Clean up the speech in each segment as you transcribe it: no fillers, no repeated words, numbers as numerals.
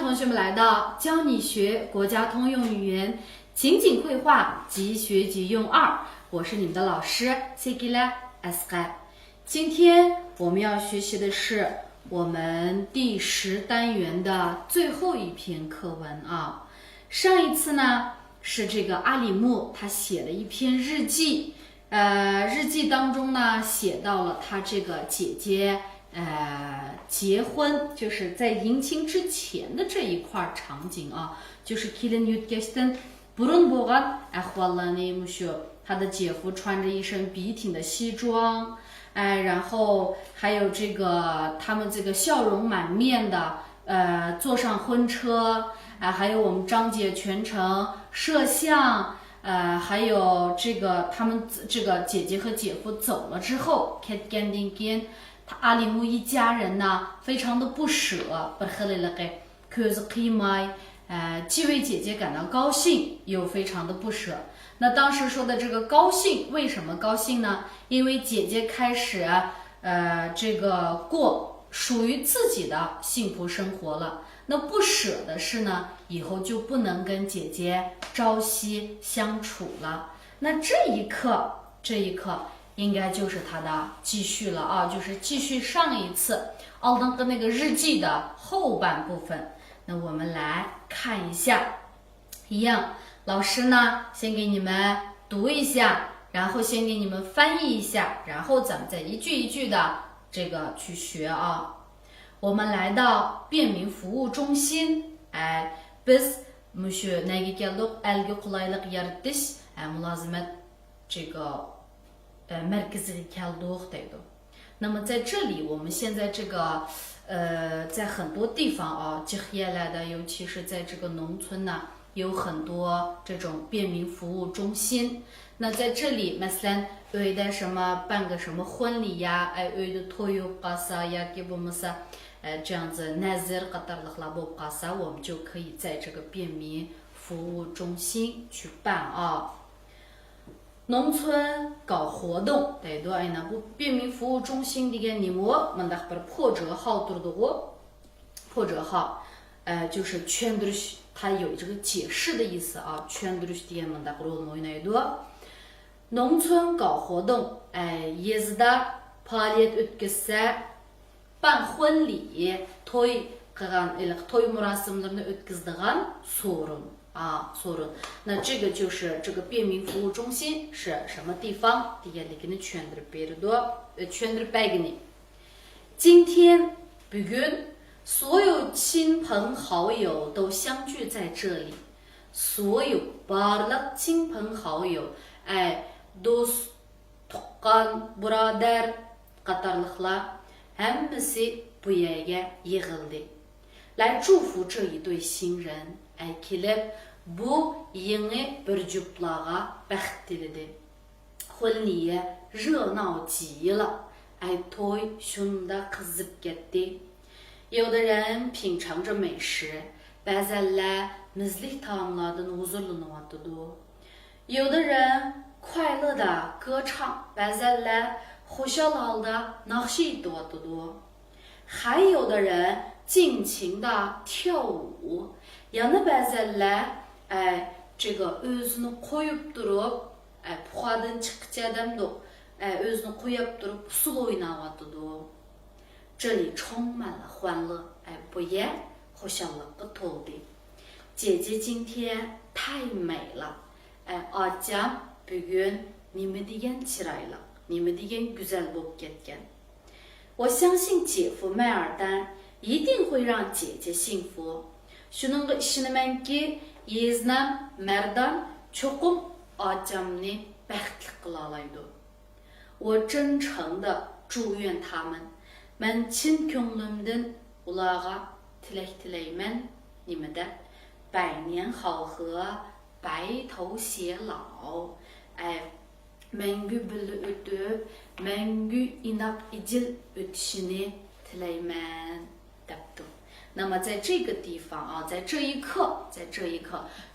同学们来到教你学国家通用语言情景绘画即学即用2，我是你们的老师 Segila Asghar。今天我们要学习的是我们第10单元的最后一篇课文啊。上一次呢是这个阿里木他写了一篇日记，日记当中呢写到了他这个姐姐结婚，就是在迎亲之前的这一块场景啊，就是 Kilin Yudgeston Burun Bogan Ahwalani Musho， 他的姐夫穿着一身笔挺的西装，然后还有这个他们这个笑容满面的坐上婚车，还有我们张姐全程摄像，还有这个他们这个姐姐和姐夫走了之后 Ketgendingen。阿里木一家人呢，非常的不舍，既为姐姐感到高兴，又非常的不舍。那当时说的这个高兴，为什么高兴呢？因为姐姐开始这个过属于自己的幸福生活了。那不舍的是呢，以后就不能跟姐姐朝夕相处了。那这一刻。应该就是他的继续了啊，就是继续上一次奥登的那个日记的后半部分。那我们来看一下，一样，老师呢先给你们读一下，然后先给你们翻译一下，然后咱们再一句一句的这个去学啊。我们来到便民服务中心，biz mushu nagi geldik elgi kolaylık yaratish mulazimet这个那么在这里，我们现在这个在很多地方啊，尤其是在这个农村呢，有很多这种便民服务中心。那在这里，مثلا有的什么办个什么婚礼呀，有的托有巴萨呀，给我们啥，这样子，nazir qatarlıklar bu巴萨，我们就可以在这个便民服务中心去办啊。农村搞活动，便民服务中心破折号，就是圈它有这个解释的意思啊。农村搞活动，办婚礼，toy murasimlarını ötküzdüğün sorun。那这个就是这个便民服务中心是什么地方？今天 bugün 所有亲朋好友都相聚在这里，所有 bарлық 亲朋好友dost tuqqan brother qatarlıklar hepsi bu yerге yığıldı， 来祝福这一对新人。kelib bu yeni bir cüplağa bəxt diledi， 婚礼热闹极了，toy şunda kızıp gitti。 有的人品尝着美食，bazılar müzik taamlardan huzurlanıyordu。 有的人快乐的歌唱，bazılar hoşal halda nakşi ediyordu。 还有的人尽情的跳舞。Yana bazılar这个özünü koyup durup puhadan çıkıcı adam da özünü koyup durup pusul oynawadı。 这里充满了欢乐，不也hoşallıkla doldu。 姐姐今天太美了，Acam bugün nimedigen çiraylı， nimedigen güzel bulup ketken。 我相信姐夫麦尔丹一定会让姐姐幸福。Şununla işinemen ki Yeznem Merdan çokum acamni bəxtli qılalaydı。 我真诚的祝愿他们mən çin könglimden ulağa tilek tileymen nimede 百年好合，白头偕老мәңгі birlik ötüp мәңгі inap icil ötüşini tileymen deptu。 那么在这个地方啊，在这一刻，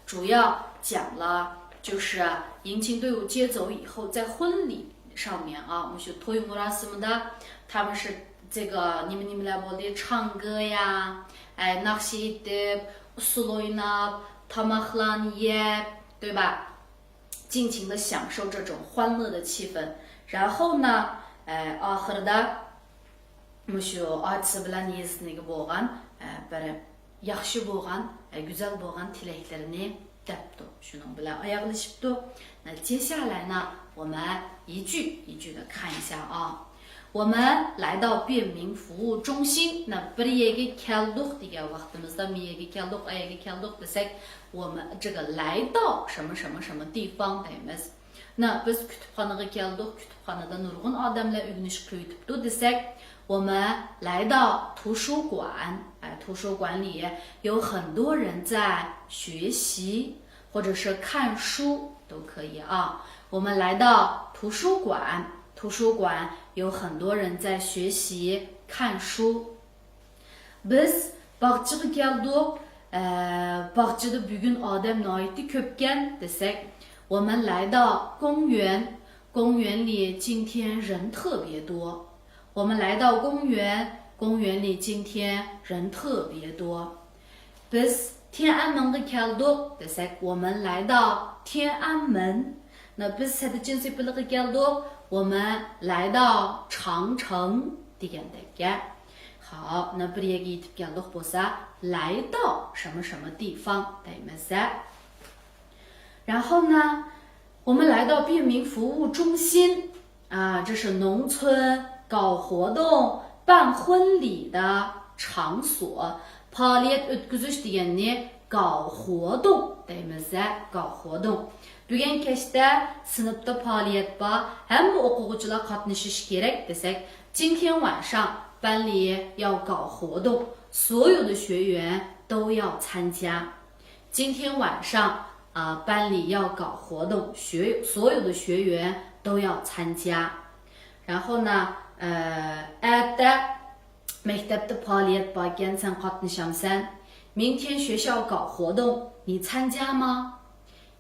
主要讲了就是迎亲队伍接走以后，在婚礼上面啊，我们学托伊穆拉斯姆的，他们是这个你们来我的唱歌呀， nakşi edip, usul oynap, tamaklan yep， 对吧？尽情的享受这种欢乐的气氛。然后呢，ahırda şu acısı bilen yesiniga bo'lgan bir yaxshi bo'lgan, güzel bo'lgan tileklerini depti. Şunun bilen ayaqlashibdi.那接下来呢，我们一句一句的看一下啊。我们来到便民服务中心，那bir yerga keldik degan vaqtimizda mi yerga keldik, ayaga keldik desak，我们这个来到什么什么什么地方deymiz。那biz kütüpxonaga keldik, kütüpxonada nurg'un odamlar o'rganish qilyotibdi desak，我们来到图书馆，图书馆里有很多人在学习，或者是看书都可以啊。我们来到图书馆，图书馆有很多人在学习看书。Biz bog'chaga keldik, bog'chada bugun odam nihoyatda ko'pkan desak，我们来到公园，公园里今天人特别多。我们来到公园，公园里今天人特别多。Biz 天安门keldik desak，我们来到天安门。那 biz sadajinsipiga keldik，我们来到长城degandek。好，那bir yerga yetib keldik bo'lsa，来到什么什么地方deymiz。然后呢，我们来到便民服务中心啊，这是农村搞活动、办婚礼的场所。Faaliyet ötküzüş deganni搞活动deymiz，搞活动。Bugun kechda sinfda faaliyet bor, hamma o'quvchilar qatnashishi kerak desak，今天晚上班里要搞活动，所有的学员都要参加。今天晚上班里要搞活动，所有的学员都要参加。然后呢，erta maktabda faaliyet bor ekan, sen qatnashamsan。明天学校搞活动，你参加吗？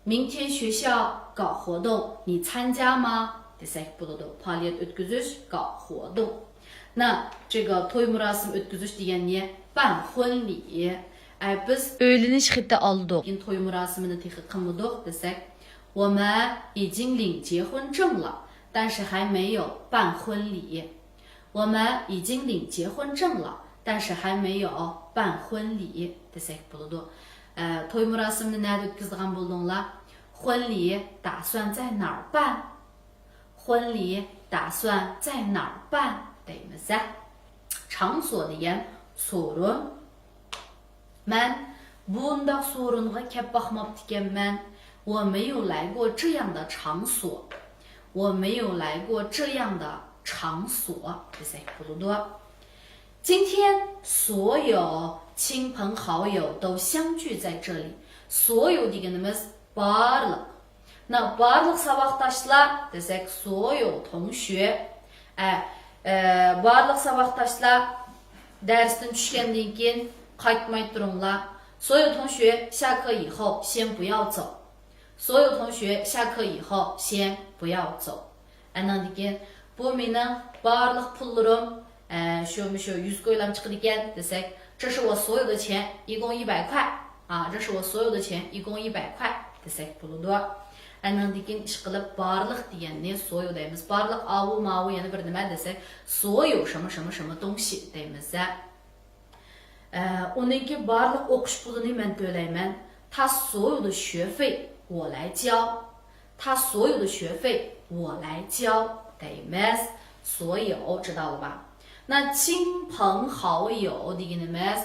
明天学校搞活动，你参加吗？desak bo'ladi. Faaliyet o'tkazish，搞活动。那这个to'y murasim o'tkazish deganni办婚礼。biz öğleniş xiti aldık. To'y murasimini tehi qilmadik desak，我们已经领结婚证了，但是还没有办婚礼。我们已经领结婚证了，但是还没有办婚礼desak bo'ladi。to'y murasimini nerede o'tkazgan bo'ldinglar？婚礼打算在哪儿办？婚礼打算在哪儿办deymiz。场所degan sorun。man bundaq sorunga kelib boqmabdi ekanman，我没有来过这样的场所，我没有来过这样的场所desak bo'ladi。今天所有亲朋好友都相聚在这里。所有deganimiz barliq。那 barliq saboqdoshlar desak，所有同学。barliq saboqdoshlar darsdan tushgandan keyin qaytmay turinglar。所有同学下课以后先不要走。所有同学下课以后先不要走。Andan degan bu mening barliq pullarim shu 100 qo'ylam chiqdi ekan desak，这是我所有的钱，一共100块啊，这是我所有的钱，一共100块desak bo'ladi。Andan degan ish qilib barliq deganni 所有deymiz。barliq avu mavu yana bir nima desak，所有什么什么什么东西deymiz。uniki barliq o'qish pulini men to'layman，他所有的学费我来交，他所有的学费我来交deymiz。所有知道了吧？那亲朋好友deganimiz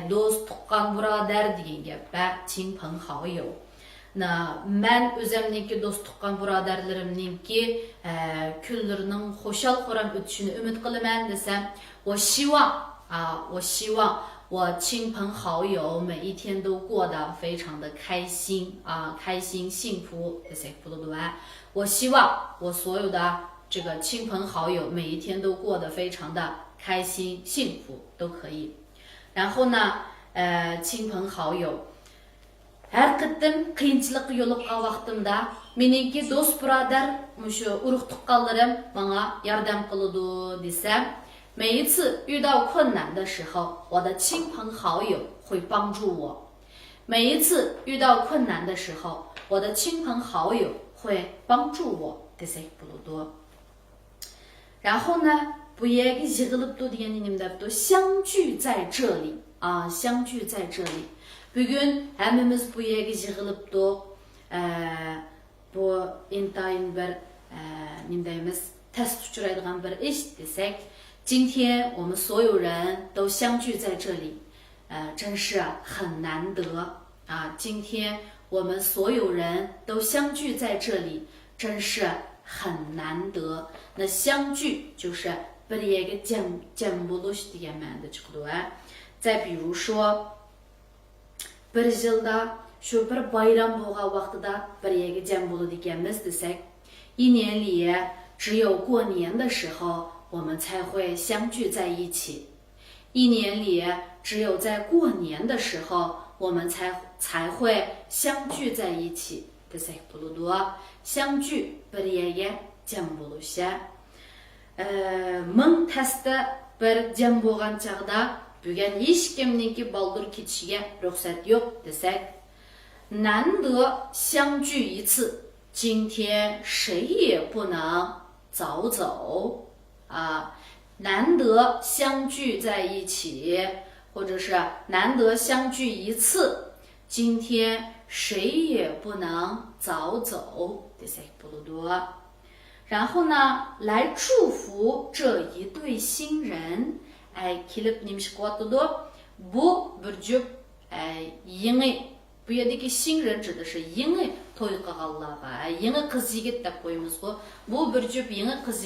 do'st tuqqan birodar degan gap。亲朋好友。那 men o'zimniki do'st tuqqan birodarlarimningki kunlarining xushal xuram o'tishini umid qilaman desam，我希望我亲朋好友每一天都过得非常的开心开心幸福desak bo'ladi。我希望我所有的这个亲朋好友每一天都过得非常的开心幸福都可以。然后呢，亲朋好友har qattim qiyinchilikqa yo'liqqan vaqtimda meniki do'st birodar shu urug' tuqqanlarim menga yordam qiladi desam，每一次遇到困难的时候，我的亲朋好友会帮助我。每一次遇到困难的时候，我的亲朋好友会帮助我。然后呢，相聚在这里啊，相聚在这里。Bugün hemimiz bu yerge yığılıptık. Bu intayin bir nimdeyimiz test uçuraydıgan bir iş desek. 今天我们所有人都相聚在这里，真是很难得啊！今天我们所有人都相聚在这里，真是很难得。那相聚就是bir yerge cem buluş diye ma'noda chiqadi. 再比如说。bir yılda şu bir bayram bo'lgan vaqtida bir yerga jam bo'ladi ekanmiz desek, 一年里只有过年的时候我们才会相聚在一起。一年里只有在过年的时候我们才会相聚在一起 desek bo'ladi. 相聚bir yerga jam bo'lishi. 1000 tasda bir jam bo'lgan chaqda Bugün hiç kimninki baldır ketişige ruhsat yok desek, 难得相聚一次，今天谁也不能早走啊！难得相聚在一起，或者是难得相聚一次，今天谁也不能早走desek bo'ladi. 然后呢，来祝福这一对新人。kelib nima qilyapti? Bu bir jup yangi, bu yerdagi 新人指的是 yangi to'y qilganlarga, yangi qiz yigit deb qo'yamiz-ku. Bu bir jup yangi qiz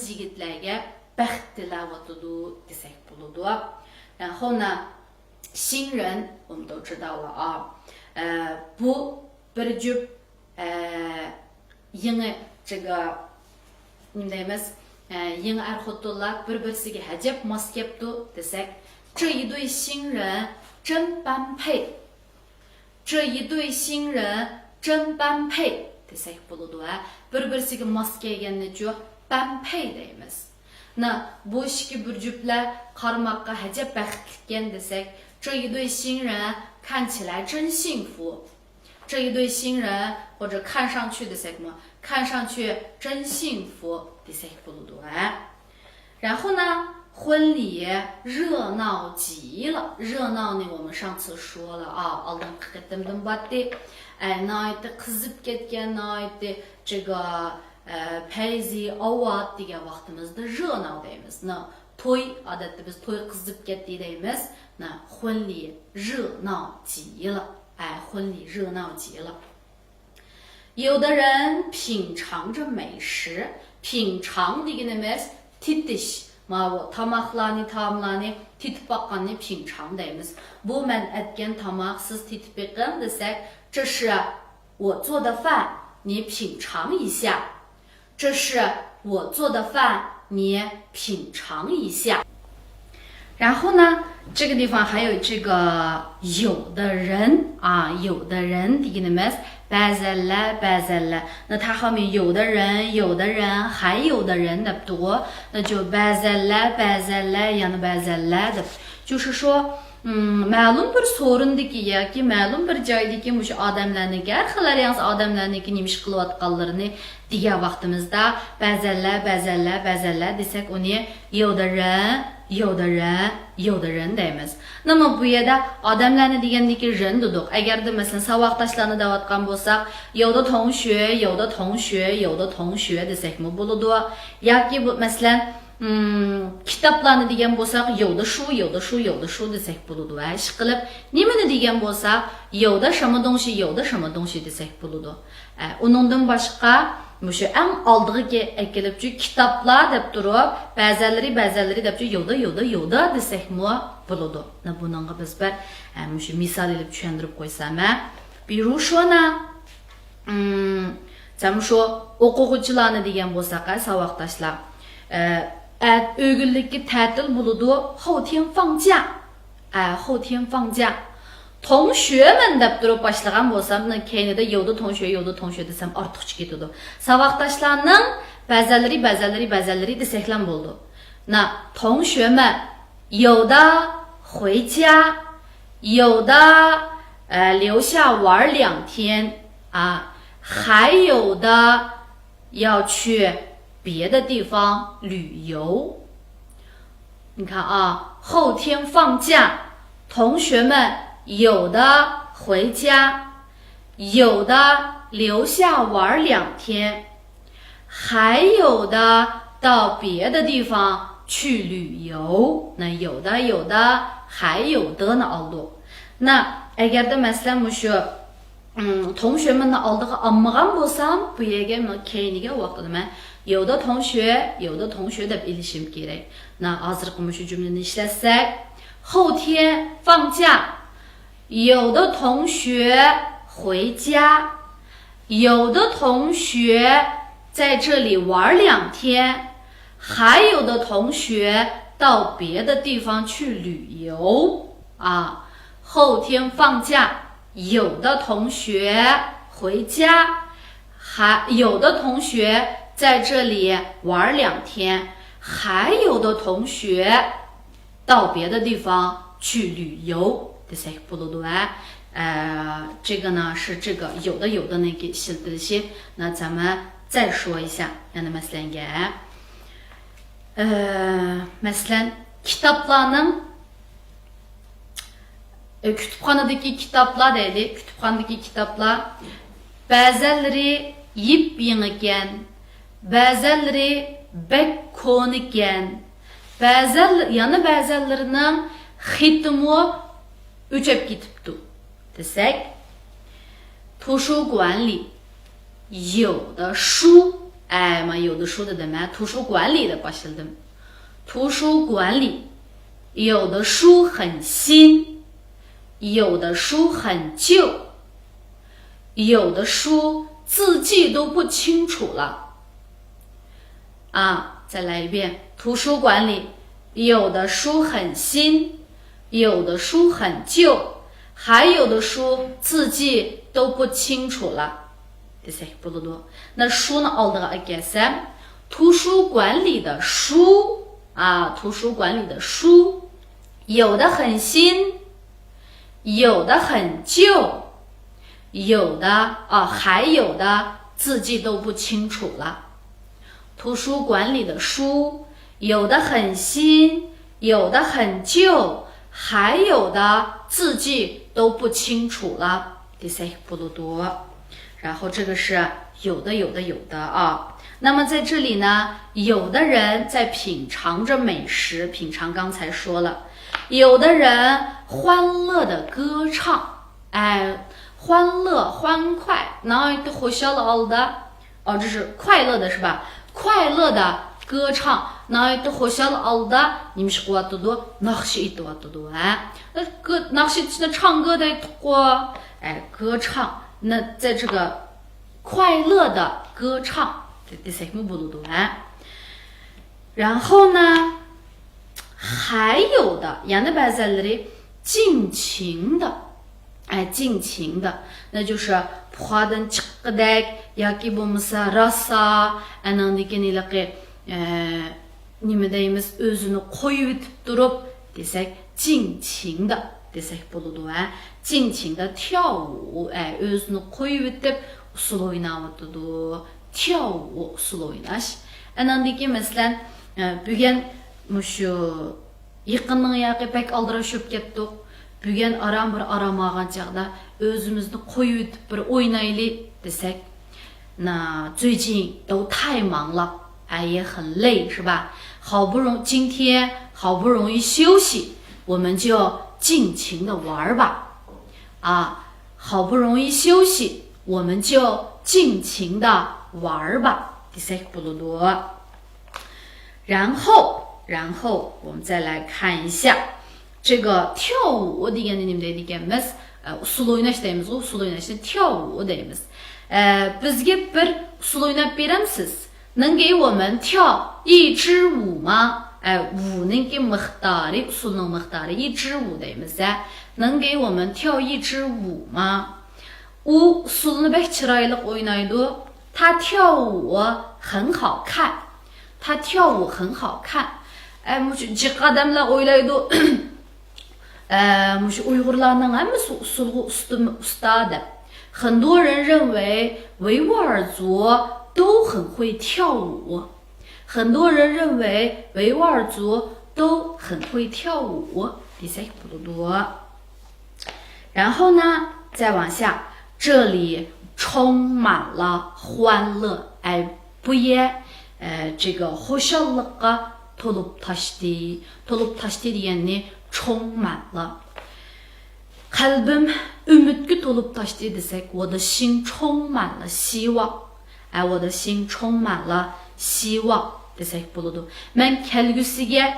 yigitlarga baxt tilayapti desak bo'ladi. 然后呢，新人我们都知道了啊，bu bir jup yangi 这个 nima deymiz? Yeni er-xotinlar bir-birisiga ajab mos kelibdi desek, 这一对新人真般配，这一对新人真般配desek bo'ladi. Bir-birisiga mos kelganni般配deymiz. Bu ikki bir juftlar qarmoqqa ajab baxtlikan desek, 这一对新人看起来真幸福。这一对新人或者看上去的 desek 嘛，看上去真幸福 desek bo'ladi. 然后呢，婚礼热闹极了。热闹呢，我们上次说了啊，oldingi qatimdan batdi. Nihoyatda qizib ketgan, nihoyatda 这个payzi avot degan vaqtimizda 热闹 deymiz. To'y odatda biz to'y qizib ketdi deymiz. 婚礼热闹极了。婚礼热闹极了。有的人品尝着美食，品尝deganimiz titish. Bu tamoqlarni, taomlarni titib boqqanni 品尝 deymiz. Bu men aytgan tomoq siz titib boqqan desak, 这是我做的饭，你品尝一下。这是我做的饭，你品尝一下。然后呢，这个地方还有这个有的人啊，有的人 deganimiz ba'zanlar，那它后面有的人，还有的人的多，那就 ba'zanlar yana ba'zanlar 的，就是说ma'lum bir sorundagi yoki ma'lum bir joydagi o'sha odamlarniki har xil variant odamlarniki nima ish qilayotganlarini degan vaqtimizda ba'zanlar desak uni 有的人 deymiz. 那么bu yerda odamlarni degandagi ren dedik. Agarda masalan saboqdoshlarni deyotgan bo'lsak, 有的同学desakmi bo'ladi. Yoki bu masalan kitoblarni degan bo'lsak, 有的书 desak bo'ladi. Ish qilib, nimani degan bo'lsak, 有的什么东西 desak bo'ladi. Uningdan boshqa Muşu en aldığı ekilip kitaplar dep durup, bazıları dep yoda desek mi buludu. Bununla biz bir muşu misal edip düşündürüp koysam. Bir şuna, sen şu okugucularını diyen bolsak, savaktaşlar, ögüllükki tatil buludu, 后天放假. 同学们 deb turib başlagan bo'lsam, keynida 有的同学 desam ortiqcha ketadi. Savaqdoshlarning ba'zalari desaklam bo'ldi. 那同学们有的回家，有的留下玩2天啊，还有的要去别的地方旅游。你看啊，后天放假，同学们有的回家，有的留下玩2天，还有的到别的地方去旅游。那有的还有的呢oldu。那agarda masalan mushu同学们的oldiga almagan bolsam bu yerga keyingi vaqtida有的同学deb ilishim kerak。那hozirgi mushu jumlani ishlatsak，后天放假，有的同学回家，有的同学在这里玩2天，还有的同学到别的地方去旅游啊。后天放假，有的同学回家，还有的同学在这里玩2天，还有的同学到别的地方去旅游。这个呢是这个有的那个写的些。那咱们再说一下，让他们مثلا kitaplarning kütüphanedeki kitaplar deydi. Kütüphanedeki kitaplar ba'zilari yip-yangi ekan, ba'zilari bek ko'ni ekan, yana ba'zilarining xitimi o'chib ketibdi desak， 图书馆里有的书，有的书的怎么？图书馆里的不是的，图书馆里有的书很新，有的书很旧，有的书字迹都不清楚了。再来一遍，图书馆里有的书很新，有的书很旧，还有的书字迹都不清楚了。那书呢？oldiga图书馆里的书图书馆里的书，有的很新，有的很旧，有的还有的字迹都不清楚了。图书馆里的书，有的很新，有的很旧，还有的字迹都不清楚了。然后这个是有的啊。那么在这里呢，有的人在品尝着美食，品尝刚才说了，有的人欢乐的歌唱，欢乐欢快，然后都好笑了的这是快乐的是吧？快乐的歌唱，然后都好笑了的，你们是what多，那是一多那是那唱歌的过歌唱。那在这个快乐的歌唱，然后呢，还有的尽情的，尽情的，那就是포하던 척그댁 야기 보면서 라사 안한디게니라게 님의데이미스 özünü koyup durup desek 尽情的 desek buludu 尽情的跳舞özünü koyup sulu oynamadıdı 跳舞 sulu oynaş anandiki mesela bugün mushu yaqinning yaqi pek aldırışıp ketdik bugün aram bir aramağan çağda özümüzü koyup bir oynaylı desek 那最近都太忙了也很累是吧今天好不容易休息我们就尽情的玩吧好不容易休息我们就尽情的玩吧然后我们再来看一下这个跳舞deganimiz usul o'ynash deymiz usul o'ynashni 跳舞 deymiz bizga bir usul o'ynab beramsiz 能给我们跳一支舞吗舞ning miqdori usulning miqdori 一支舞 deymiz能给我们跳一支舞吗 u usulni bek chiroyli o'ynaydi 他跳舞很好看他跳舞很好看 jiq adamlar o'ylaydi Uyg'urlarning hammasi usta deb。很多人认为维吾尔族都很会跳舞，很多人认为维吾尔族都很会跳舞。然后呢，再往下，这里充满了欢乐，不也，这个호샬lıkka толып taştı degeni充满了。Kalbim ümitki tolup taştı desek, 我的心充满了希望。我的心充满了希望 desek buludu. Men kelgüsüge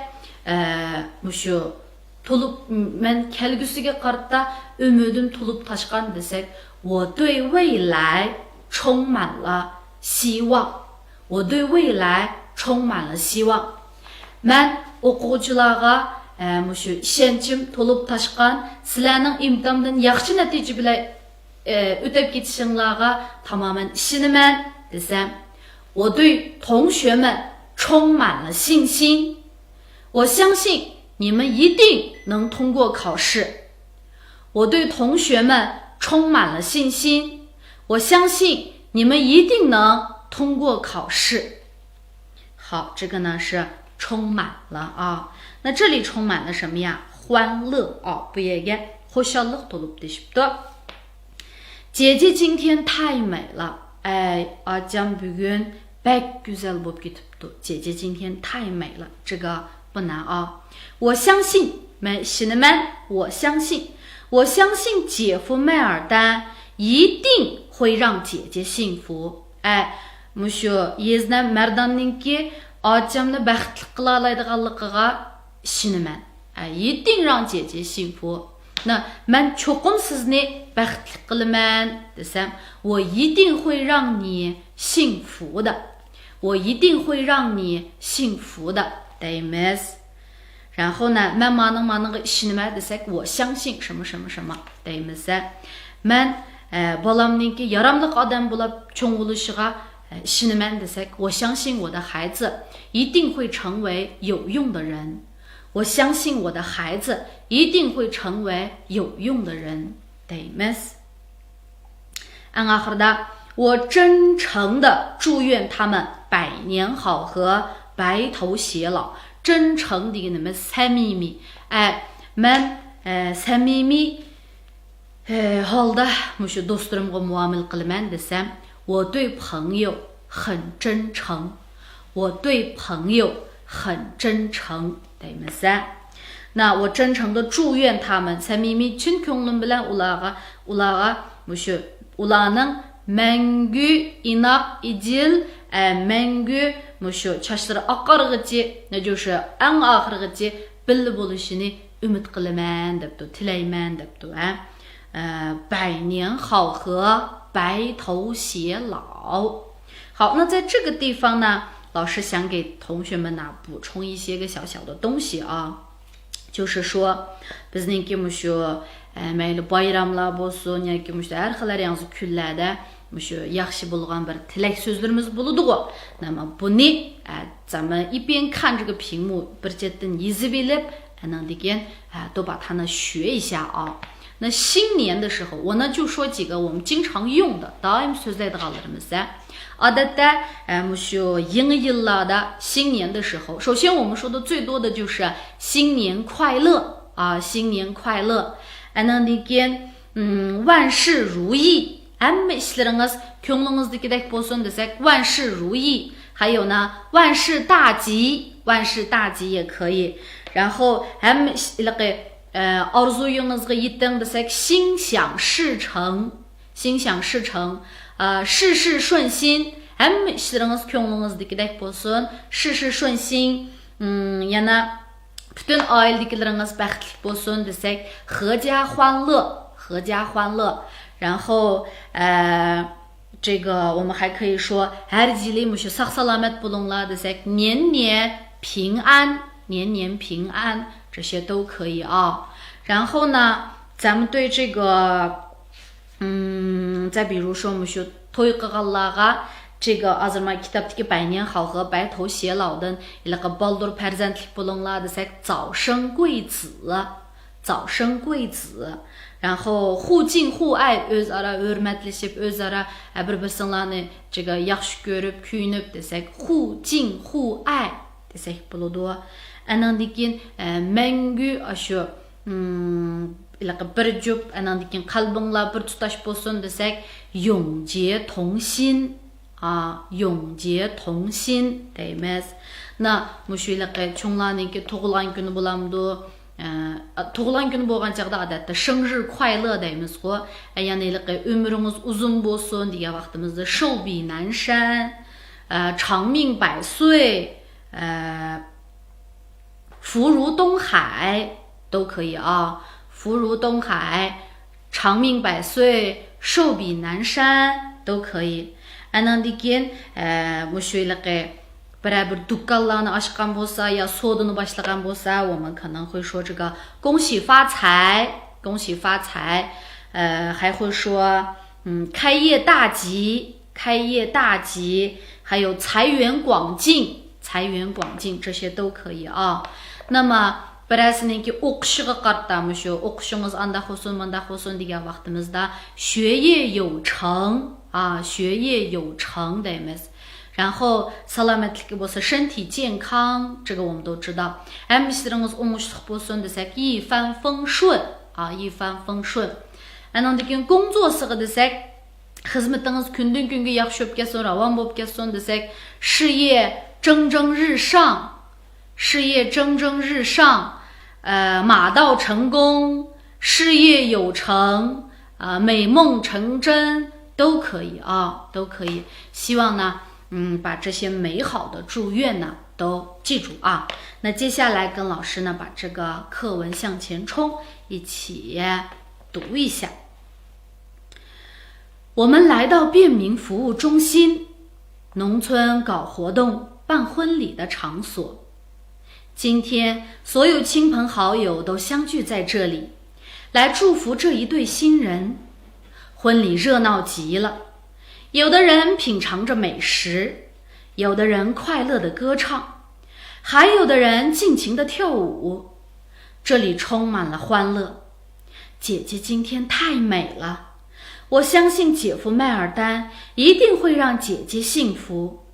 men kelgüsüge qarta ümidim tolup taşkan desek, 我对未来充满了希望。我对未来充满了希望。Men o'quvchilarga shenchim to'lib tashqan, sizlarning imtihondan yaxshi natija bilan o'tib ketishinglarga tamamen ishonaman desam, 我对同学们充满了信心。我相信你们一定能通过考试。我对同学们充满了信心。我相信你们一定能通过考试。好，这个呢是充满了啊。那这里充满了什么呀？欢乐啊，不也该호샬lık tolup deşipti。姐姐今天太美了。Acam bugün pek güzel болып ketipti。姐姐今天太美了，这个不难啊。我相信，我相信，我相信姐夫麦尔丹一定会让姐姐幸福。Mushu yezdan Merdanninki acamni baxtli qila oladiganligiga ishonaman。一定让姐姐幸福。那man cho'qim sizni baxtli qilaman desam， 我一定会让你幸福的。我一定会让你幸福的 deymiz。然后呢 man ma'niga ishonaman desak， 我相信什么什么什么 deymiz。 man bolamninki yaramli odam bo'lib cho'ng bo'lishiga ishonaman desak， 我相信我的孩子一定会成为有用的人。我相信我的孩子一定会成为有用的人 deymiz。 Ahirda， 我真诚的祝愿他们百年好合，白头偕老。真诚的那么samimi， men samimi holda mushu do'stlarimga muomala qilaman desam， 我对朋友很真诚。我对朋友很真诚 deymiz。 那我真诚的祝愿他们samimi chin ko'nglim bilan ularga mushu ularning mangu inoq ijil mangu mushu chochlari oqqarg'ichi就是eng oxirgacha birga bo'lishini umid qilaman debdi, tilayman debdi。百年好合，白头偕老。好，那在这个地方呢，老师想给同学们呢补充一些个小小的东西啊，就是说bizningki mushu mayli bayramlar bo'lsin yoki mushu har xil yangi kunlarda mushu yaxshi bo'lgan bir tilak so'zlarimiz bo'ladi-ku. Buni咱们一边看这个屏幕bir chetdan yezib elib都把它呢学一下啊。那新年的时候，我呢就说几个我们经常用的daim so'zlaydiganlarimiz。odatda mushu yangi yillarda新年的时候，首先我们说的最多的就是新年快乐啊，新年快乐。Andan keyin万事如意，hamma ishlaringiz ko'nglingizdagidek bo'lsin desak， 万事如意。还有呢，万事大吉，万事大吉也可以。然后hamma orzuyingizga yeting desak， 心想事成，心想事成。事事顺心，hamma ishlaringiz ko'nglingizdagidek bo'lsin， 事事顺心。yana bütün oiladagilaringiz baxtli bo'lsin desak， 阖家欢乐，阖家欢乐。然后这个我们还可以说 har yili mushu sog' salomat bo'linglar desak， 年年平安，年年平安，这些都可以啊。然后呢，咱们对这个再比如说mushu to'y qilganlarga 这个azırma kitaptaki 百年好合白头偕老的那个 baldur perzentlik bulunlar desek 早生贵子，早生贵子。然后互敬互爱，özara hürmetleşip özara bir-birsinglarni这个yaxshi ko'rib kuyunib desek 互敬互爱 desek bo'ladi. Andan keyin mangu ashu bir jup andan keyin qalbinglar bir tutash bo'lsin desek 永结同心永结同心 deymiz. Na mushuylaqi cho'nglarniki tug'ilgan kuni bo'lamdi. Tug'ilgan kuni bo'lgan chaqda odatda 生日快乐 deymiz-ku. Ya'ni umringiz uzun bo'lsin degan vaqtimizda 寿比南山长命百岁福如东海都可以啊，福如东海长命百岁寿比南山都可以。Andan keyin mushuylaqi bir dükkanlarını açқан болса ya sodunu başlagan болса我们可能会说这个恭喜发财，恭喜发财，还会说开业大吉，开业大吉，还有财源广进，财源广进，这些都可以啊。那么birazdan o'qishiga qaratamiz o'qishingiz anda bo'lsin munda bo'lsin degan vaqtimizda 学业有成学业有成 deymiz。然后 salomatlik bo'lsa 身体健康，这个我们都知道。ishlarimiz o'ngishli bo'lsin desak 一帆风顺一帆风顺。Andan keyin 工作siga desak xizmatingiz kundan kunga yaxshi bo'lib ketsin, ravon bo'lib ketsin desak 事业蒸蒸日上，事业蒸蒸日上，马到成功，事业有成，美梦成真都可以都可以。希望呢把这些美好的祝愿呢都记住那接下来跟老师呢把这个课文向前冲，一起读一下。我们来到便民服务中心，农村搞活动办婚礼的场所。今天所有亲朋好友都相聚在这里，来祝福这一对新人。婚礼热闹极了，有的人品尝着美食，有的人快乐地歌唱，还有的人尽情地跳舞。这里充满了欢乐。姐姐今天太美了，我相信姐夫麦尔丹一定会让姐姐幸福。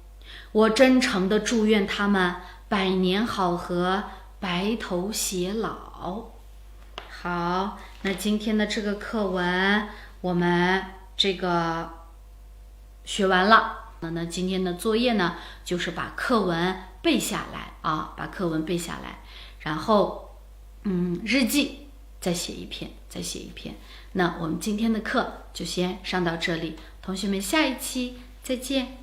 我真诚地祝愿他们百年好合，白头偕老。好，那今天的这个课文我们这个学完了。那今天的作业呢，就是把课文背下来把课文背下来，然后日记再写一篇，再写一篇。那我们今天的课就先上到这里，同学们下一期再见。